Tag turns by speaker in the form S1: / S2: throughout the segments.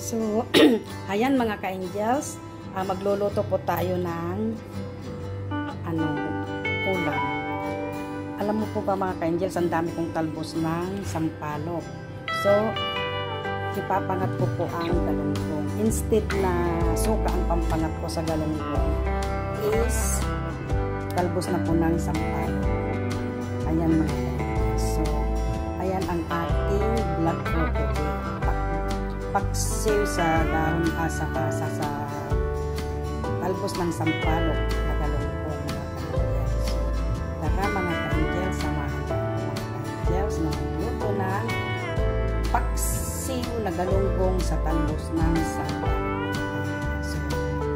S1: So, ayan mga ka-angels, magluluto po tayo ng ulam. Alam mo po ba mga ka-angels, ang dami kong talbos ng sampalok. So, ipapangat ko po ang galunggong. Instead na suka ang pampangat ko sa galunggong, is talbos na po ng sampalok. Ayan mga ka-angels. So, ayan ang ating black broccoli. Paksiw sa dahon sa talbos ng sampalok na galunggong mga ka-angels. So, tara mga ka-angels, samahan ko mga ka-angels na magluto ng paksiw na galunggong sa talbos ng sampalok. So,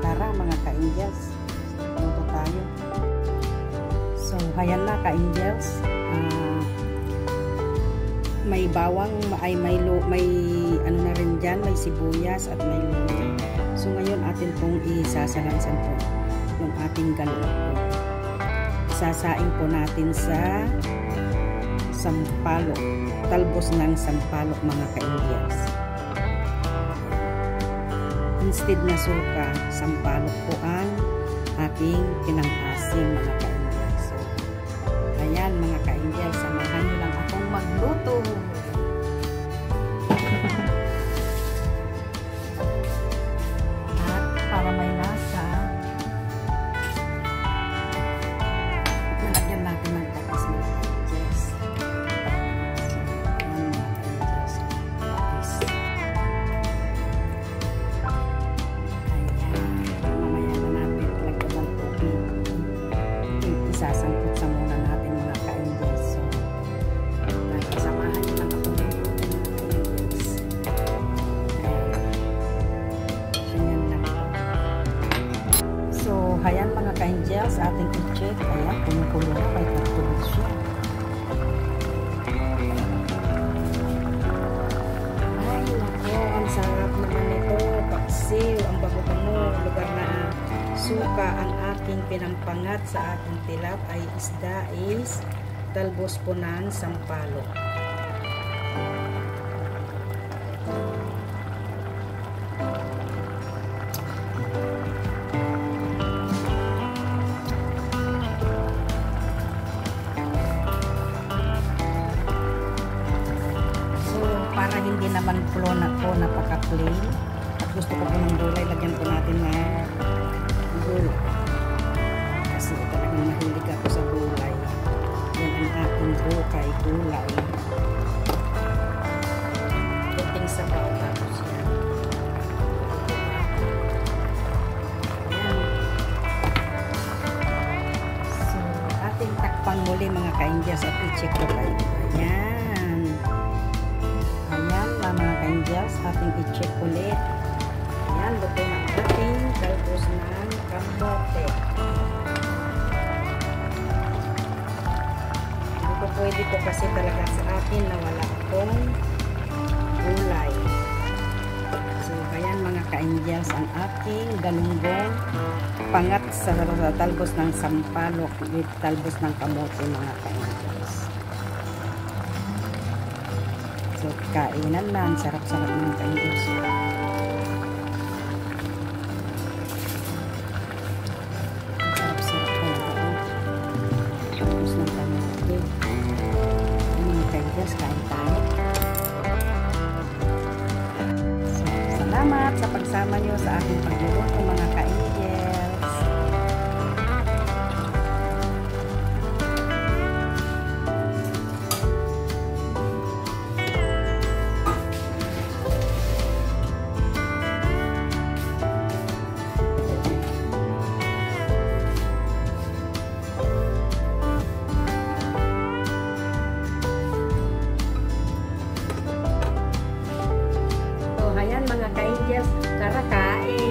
S1: tara mga ka-angels, luto tayo. So, ayan na ka-angels. May bawang, may ano na rin dyan, may sibuyas at may luya. So ngayon atin pong isasalansan po yung ating galunggong. Isasaing po natin sa sampalok, talbos ng sampalok mga ka-angels. Instead na suka, sampalok po ang aking pinang-asim mga ka-angels. So, ayan mga ka-angels, samahan nyo lang akong magluto. At para may lasa, nalagyan natin ng patis mga ka-angels. So, ayan mga ka-angels, patis. Ayan, mamaya na natin lagyan ng tubig. Isasangkot sa muna natin mga ka-angels. So, samahan nyo lang ako ng ka-angels. Ayan lang po. So, ayan mga ka-angels, ating i-check. Ayan, kumukulo na, may tagtulog siya. Ay, nako, ang sarap naman ito. Paksiw, ang bago-bango, lugar na suka. Ang aking pinampangat sa aking tilap ay isda is talbos po ng sampalok. So, para hindi naman po napaka-plain at gusto ko po ng gulay, lagyan po natin na gulay. Kasi talagang mahilig ako sa gulay. Yan ang ating gulay. Kunting sabaw tapos yan. Ayan. So, ating takpang muli mga ka-angels at i-check ko kayo. Ayan. Ayan mga ka-angels, ating i-check ulit. Ayan, luto na ating talbos ng kamote. Pwede po kasi talaga sa akin na wala akong gulay. So, ayan mga ka-angels, ang aking galunggong pangat sa talbos ng sampalok with talbos ng kamote mga ka-angels. So, kainan na. Ang sarap-sarap mga ka-angels. Kain tayo. So, salamat sa pagsama nyo sa aking pagluluto mga ka-angels. Ayan mga ka-angels, tara kain!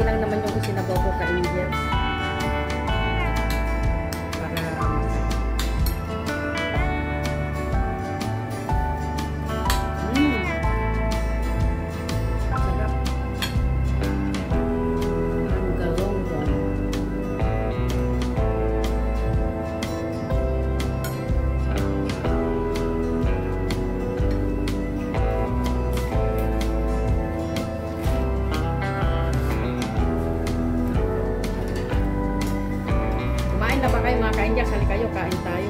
S1: konti lang naman yung isinabaw ko ka-angel. Para masarap. Sarap. Ang galonggong. Kumain na ba kayo mga ka-angel? Sali kayo, kain tayo.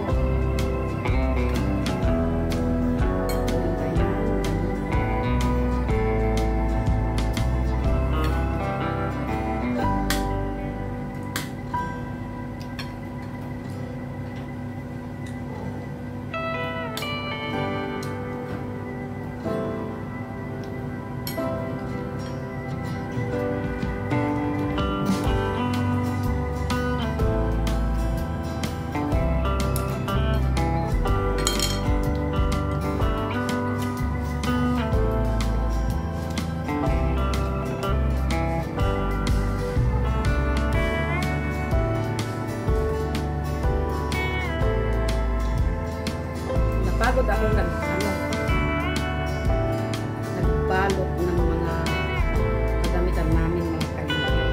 S1: Napagod ako nagbalot ng mga kagamitan namin mga ka-angel.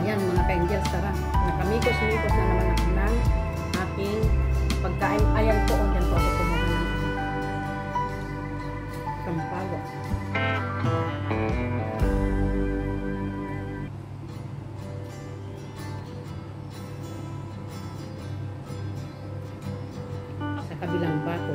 S1: Ayan mga ka-angels, tara. Nakamikos-mikos na naman ako ng aking pagkain. Ayan po, yan po ako kumuha ng sampalok. Sa kabilang bato.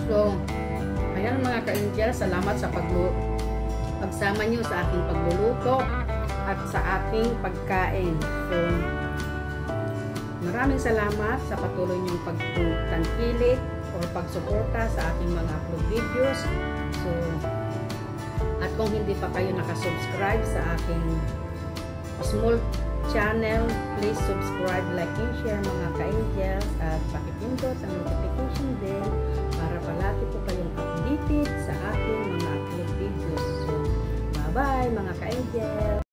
S1: So, ayan mga ka-angel, salamat sa pagsama nyo sa aking pagluluto at sa aking pagkain. So, maraming salamat sa patuloy nyong pagtangkilik o pagsuporta sa aking mga upload videos. So, at kung hindi pa kayo nakasubscribe sa aking small channel, please subscribe, like, and share mga ka-angels at pakipindot ang notification bell para palagi po kayong updated sa aking mga upload videos. So, bye-bye mga ka-angels!